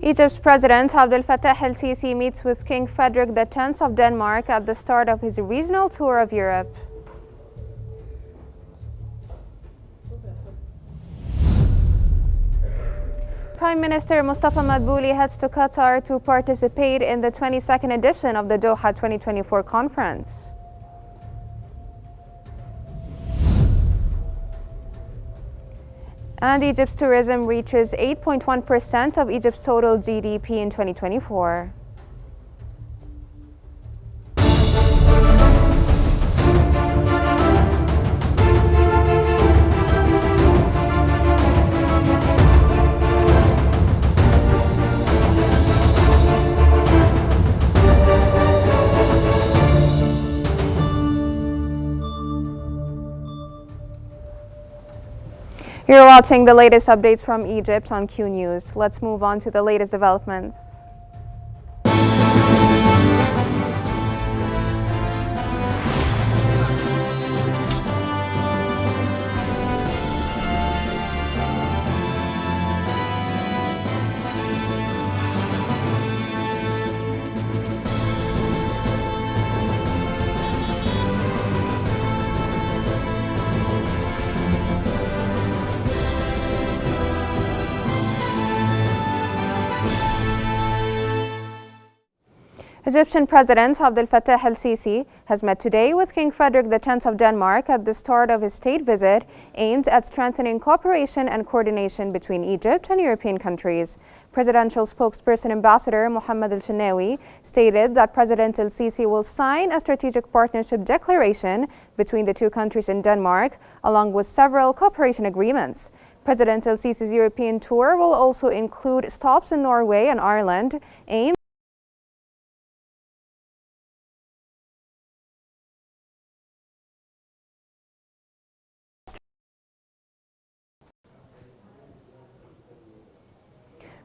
Egypt's President Abdel Fattah El-Sisi meets with King Frederick X of Denmark at the start of his regional tour of Europe. Prime Minister Mustafa Madbouli heads to Qatar to participate in the 22nd edition of the Doha 2024 conference. And Egypt's tourism reaches 8.1% of Egypt's total GDP in 2024. You're watching the latest updates from Egypt on Qnews. Let's move on to the latest developments. Egyptian President Abdel Fattah El-Sisi has met today with King Frederick X of Denmark at the start of his state visit aimed at strengthening cooperation and coordination between Egypt and European countries. Presidential spokesperson Ambassador Mohammed El-Shinawi stated that President El-Sisi will sign a strategic partnership declaration between the two countries in Denmark, along with several cooperation agreements. President El-Sisi's European tour will also include stops in Norway and Ireland, aimed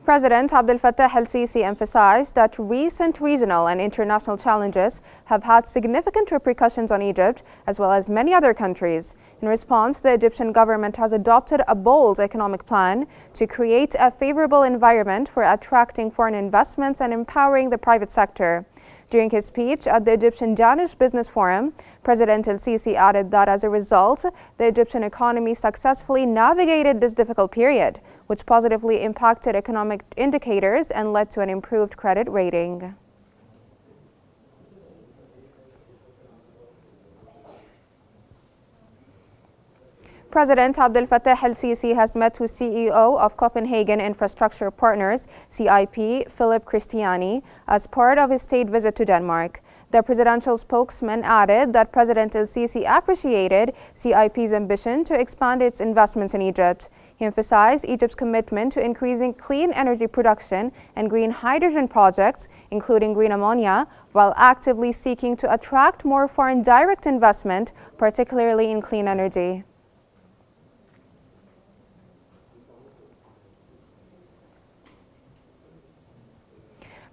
President Abdel Fattah El-Sisi emphasized that recent regional and international challenges have had significant repercussions on Egypt, as well as many other countries. In response, the Egyptian government has adopted a bold economic plan to create a favorable environment for attracting foreign investments and empowering the private sector. During his speech at the Egyptian Danish Business Forum, President El-Sisi added that as a result, the Egyptian economy successfully navigated this difficult period, which positively impacted economic indicators and led to an improved credit rating. President Abdel Fattah El-Sisi has met with CEO of Copenhagen Infrastructure Partners, CIP, Philip Christiani, as part of his state visit to Denmark. The presidential spokesman added that President El-Sisi appreciated CIP's ambition to expand its investments in Egypt. He emphasized Egypt's commitment to increasing clean energy production and green hydrogen projects, including green ammonia, while actively seeking to attract more foreign direct investment, particularly in clean energy.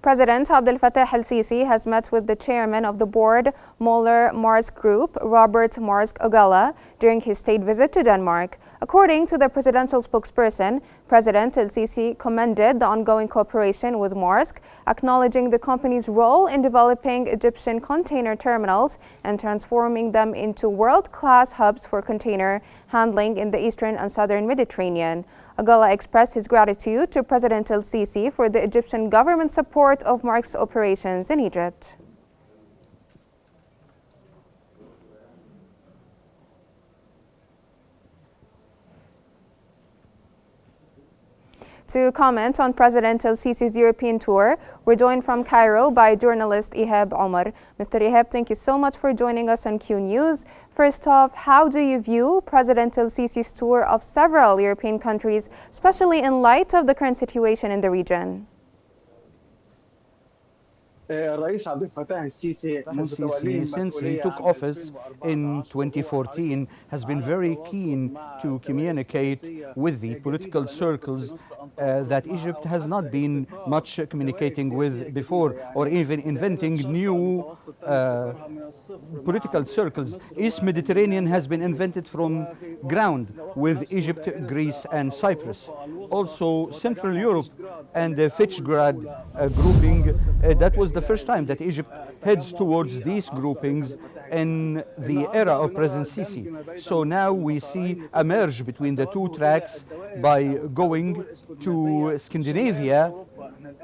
President Abdel Fattah El-Sisi has met with the chairman of the board, Moller Maersk Group, Robert Maersk Ogella, during his state visit to Denmark. According to the presidential spokesperson, President El-Sisi commended the ongoing cooperation with Maersk, acknowledging the company's role in developing Egyptian container terminals and transforming them into world-class hubs for container handling in the eastern and southern Mediterranean. Ogella expressed his gratitude to President El-Sisi for the Egyptian government support of Maersk's operations in Egypt. To comment on President El-Sisi's European tour, we're joined from Cairo by journalist Ihab Omar. Mr. Ihab, thank you so much for joining us on Qnews. First off, how do you view President El-Sisi's tour of several European countries, especially in light of the current situation in the region? El-Sisi, since he took office in 2014, has been very keen to communicate with the political circles that Egypt has not been much communicating with before, or even inventing new political circles. East Mediterranean has been invented from ground with Egypt, Greece, and Cyprus. Also, Central Europe and the Fitchgrad grouping, that was the first time that Egypt heads towards these groupings in the era of President Sisi. So now we see a merge between the two tracks by going to Scandinavia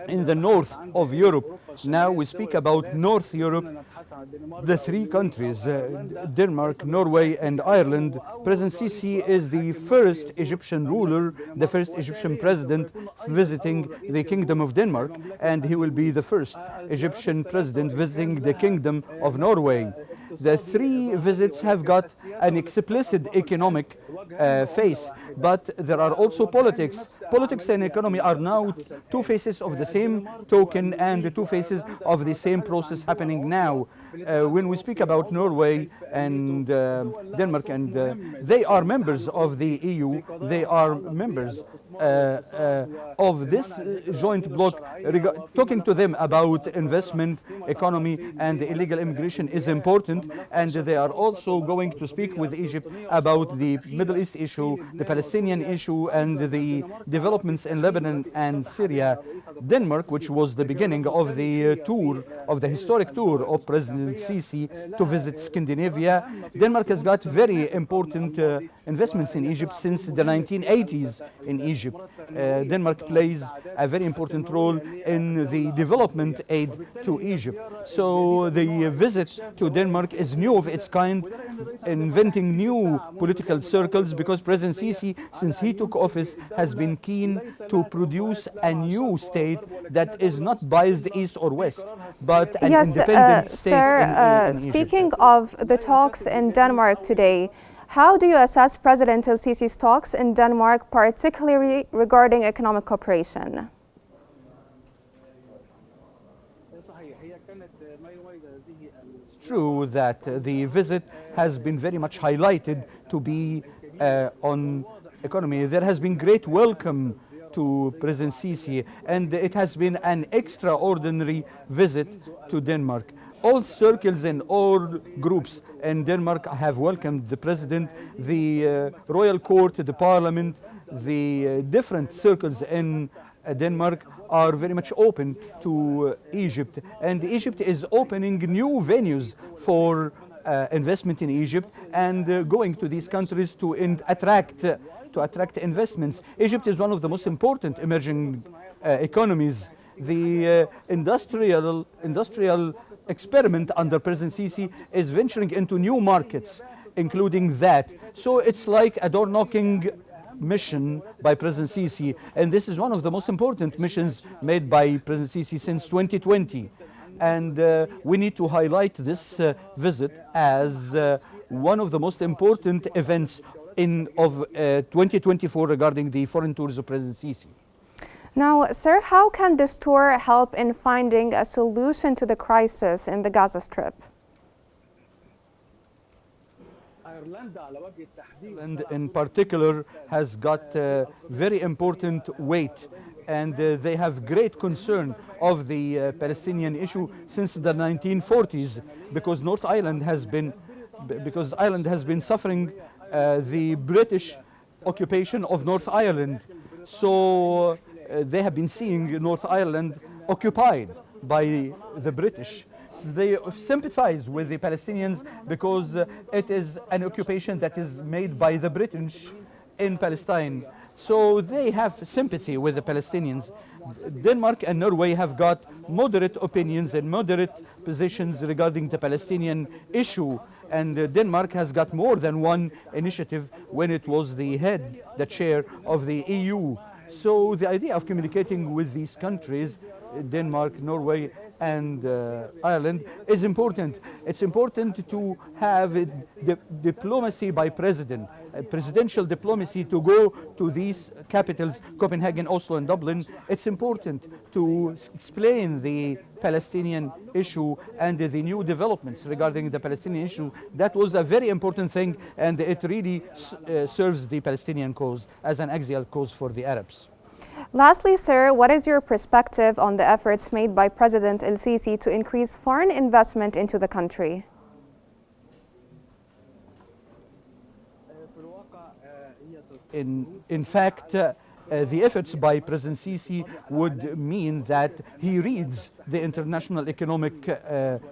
in the north of Europe. Now we speak about North Europe, the three countries, Denmark, Norway, and Ireland. President Sisi is the first Egyptian ruler, the first Egyptian president visiting the Kingdom of Denmark, and he will be the first Egyptian president visiting the Kingdom of Norway. The three visits have got an explicit economic face, but there are also politics. Politics and economy are now two faces of the same token and the two faces of the same process happening now. When we speak about Norway and Denmark, and they are members of the EU, they are members of this joint bloc. Talking to them about investment, economy, and illegal immigration is important, and they are also going to speak with Egypt about the Middle East issue, the Palestinian issue, and the developments in Lebanon and Syria. Denmark, which was the beginning of the tour, of the historic tour of President Sisi to visit Scandinavia, Denmark has got very important investments in Egypt since the 1980s in Egypt. Denmark plays a very important role in the development aid to Egypt. So the visit to Denmark is new of its kind, inventing new political circles, because President Sisi, since he took office, has been keen to produce a new state that is not biased east or west, but an independent state. Sir, in speaking of the talks in Denmark today, how do you assess President El-Sisi's talks in Denmark, particularly regarding economic cooperation? It's true that the visit has been very much highlighted to be on economy. There has been great welcome to President Sisi, and it has been an extraordinary visit to Denmark. All circles and all groups in Denmark have welcomed the president, the royal court, the parliament, the different circles in Denmark are very much open to Egypt, and Egypt is opening new venues for investment in Egypt and going to these countries to attract investments. Egypt is one of the most important emerging economies. The industrial experiment under President Sisi is venturing into new markets, including that. So it's like a door-knocking mission by President Sisi, and this is one of the most important missions made by President Sisi since 2020. And we need to highlight this visit as one of the most important events of 2024 regarding the foreign tours of President Sisi. Now, sir, how can this tour help in finding a solution to the crisis in the Gaza Strip? Ireland in particular has got very important weight, and they have great concern of the Palestinian issue since the 1940s, because Ireland has been suffering the British occupation of North Ireland. So they have been seeing North Ireland occupied by the British. So they sympathize with the Palestinians because it is an occupation that is made by the British in Palestine. So they have sympathy with the Palestinians. Denmark and Norway have got moderate opinions and moderate positions regarding the Palestinian issue. And Denmark has got more than one initiative when it was the chair of the EU. So the idea of communicating with these countries, Denmark, Norway, and Ireland is important. It's important to have diplomacy by president, presidential diplomacy to go to these capitals, Copenhagen, Oslo, and Dublin. It's important to explain the Palestinian issue and the new developments regarding the Palestinian issue. That was a very important thing, and it really serves the Palestinian cause as an axial cause for the Arabs. Lastly, sir, what is your perspective on the efforts made by President El-Sisi to increase foreign investment into the country? In fact, the efforts by President Sisi would mean that he reads the international economic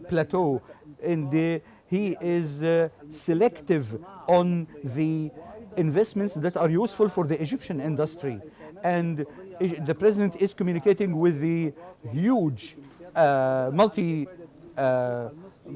plateau, and he is selective on the investments that are useful for the Egyptian industry. And the president is communicating with the huge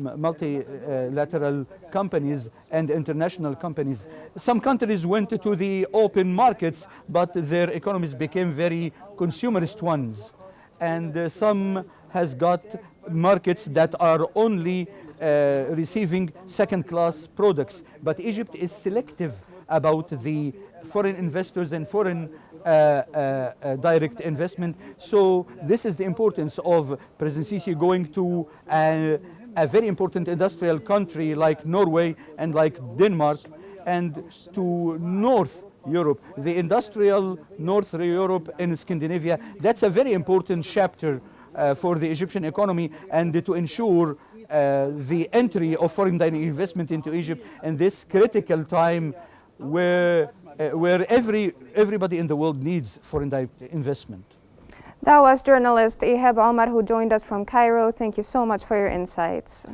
multilateral companies and international companies. Some countries went to the open markets, but their economies became very consumerist ones. And some has got markets that are only receiving second-class products. But Egypt is selective about the foreign investors and foreign direct investment. So this is the importance of President Sisi going to a very important industrial country like Norway and like Denmark, and to North Europe, the industrial North Europe and Scandinavia. That's a very important chapter for the Egyptian economy, and to ensure the entry of foreign direct investment into Egypt in this critical time where everybody in the world needs foreign direct investment. That was journalist Ihab Omar, who joined us from Cairo. Thank you so much for your insights.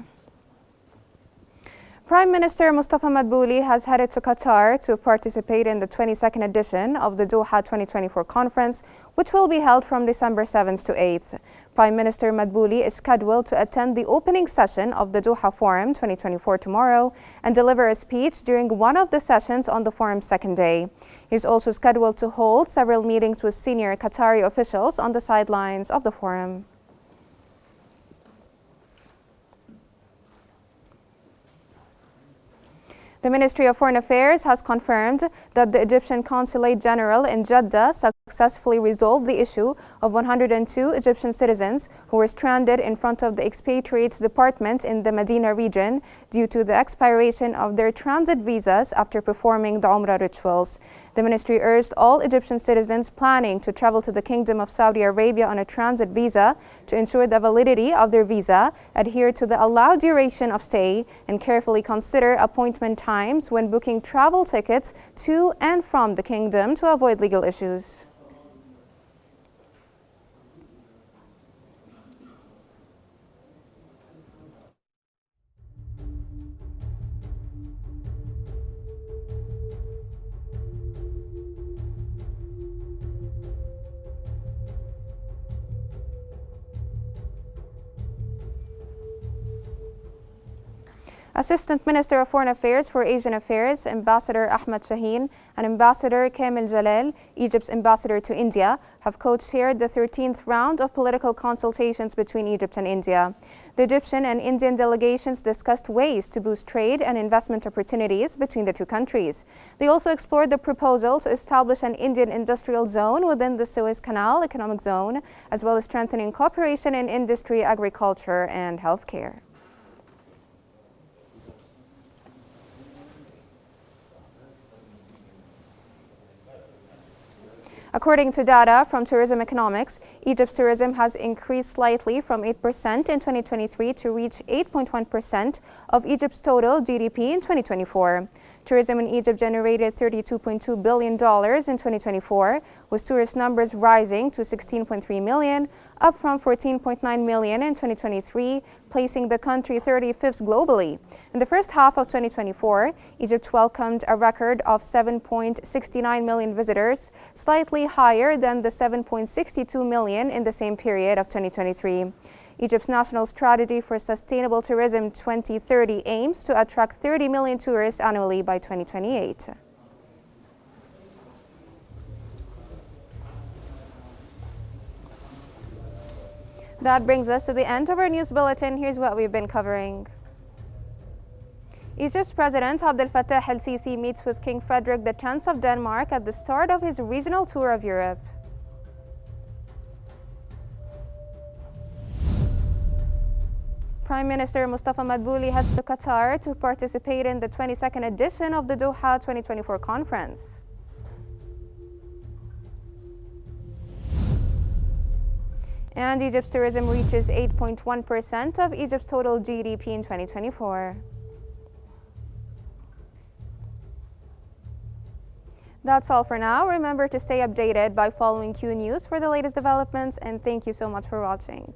Prime Minister Mustafa Madbouli has headed to Qatar to participate in the 22nd edition of the Doha 2024 conference, which will be held from December 7th to 8th. Prime Minister Madbouli is scheduled to attend the opening session of the Doha Forum 2024 tomorrow and deliver a speech during one of the sessions on the forum's second day. He's also scheduled to hold several meetings with senior Qatari officials on the sidelines of the forum. The Ministry of Foreign Affairs has confirmed that the Egyptian Consulate General in Jeddah successfully resolved the issue of 102 Egyptian citizens who were stranded in front of the Expatriates Department in the Medina region due to the expiration of their transit visas after performing the Umrah rituals. The ministry urged all Egyptian citizens planning to travel to the Kingdom of Saudi Arabia on a transit visa to ensure the validity of their visa, adhere to the allowed duration of stay, and carefully consider appointment times when booking travel tickets to and from the kingdom to avoid legal issues. Assistant Minister of Foreign Affairs for Asian Affairs, Ambassador Ahmed Shaheen, and Ambassador Kamil Jalal, Egypt's ambassador to India, have co-chaired the 13th round of political consultations between Egypt and India. The Egyptian and Indian delegations discussed ways to boost trade and investment opportunities between the two countries. They also explored the proposal to establish an Indian industrial zone within the Suez Canal economic zone, as well as strengthening cooperation in industry, agriculture, and healthcare. According to data from Tourism Economics, Egypt's tourism has increased slightly from 8% in 2023 to reach 8.1% of Egypt's total GDP in 2024. Tourism in Egypt generated $32.2 billion in 2024, with tourist numbers rising to 16.3 million, up from 14.9 million in 2023, placing the country 35th globally. In the first half of 2024, Egypt welcomed a record of 7.69 million visitors, slightly higher than the 7.62 million in the same period of 2023. Egypt's National Strategy for Sustainable Tourism 2030 aims to attract 30 million tourists annually by 2028. That brings us to the end of our news bulletin. Here's what we've been covering. Egypt's President Abdel Fattah El-Sisi meets with King Frederick X of Denmark at the start of his regional tour of Europe. Prime Minister Mustafa Madbouli heads to Qatar to participate in the 22nd edition of the Doha 2024 conference. And Egypt's tourism reaches 8.1% of Egypt's total GDP in 2024. That's all for now. Remember to stay updated by following Qnews for the latest developments, and thank you so much for watching.